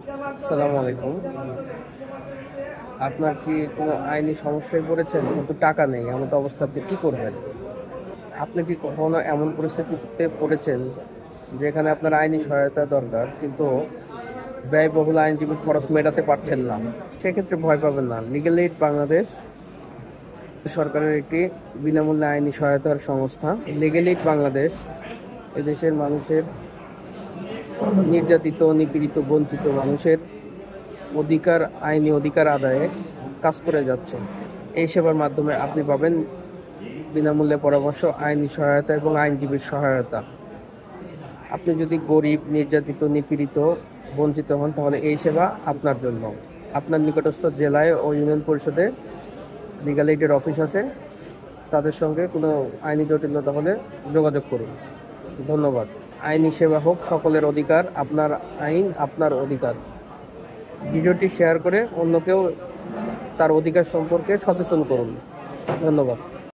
আসসালামু আলাইকুম। আপনার কি কোনো আইনি সমস্যায় পড়েছেন কিন্তু টাকা নেই, এমন তো অবস্থা আপনি কি করবেন? আপনি কি কখনো এমন পরিস্থিতিতে পড়েছেন যেখানে আপনার আইনি সহায়তা দরকার কিন্তু ব্যয়বহুল আইনজীবীর খরচ মেটাতে পারছেন না? সেক্ষেত্রে ভয় পাবেন না। লিগ্যাল এইড বাংলাদেশ সরকারের একটি বিনামূল্যে আইনি সহায়তার সংস্থা। লিগ্যাল এইড বাংলাদেশ এদেশের মানুষের, নির্যাতিত, নিপীড়িত, বঞ্চিত মানুষের আইনি অধিকার আদায়ে কাজ করে যাচ্ছে। এই সেবার মাধ্যমে আপনি পাবেন বিনামূল্যে পরামর্শ, আইনি সহায়তা এবং আইনজীবীর সহায়তা। আপনি যদি গরিব, নির্যাতিত, নিপীড়িত, বঞ্চিত হন, তাহলে এই সেবা আপনার জন্য। আপনার নিকটস্থ জেলায় ও ইউনিয়ন পরিষদে লিগ্যাল এইডের অফিস আছে, তাদের সঙ্গে কোনো আইনি জটিলতা হলে যোগাযোগ করুন। ধন্যবাদ। আইনি সেবা হোক সকলের অধিকার। আপনার আইন, আপনার অধিকার। ভিডিওটি শেয়ার করে অন্যকেও তার অধিকার সম্পর্কে সচেতন করুন। ধন্যবাদ।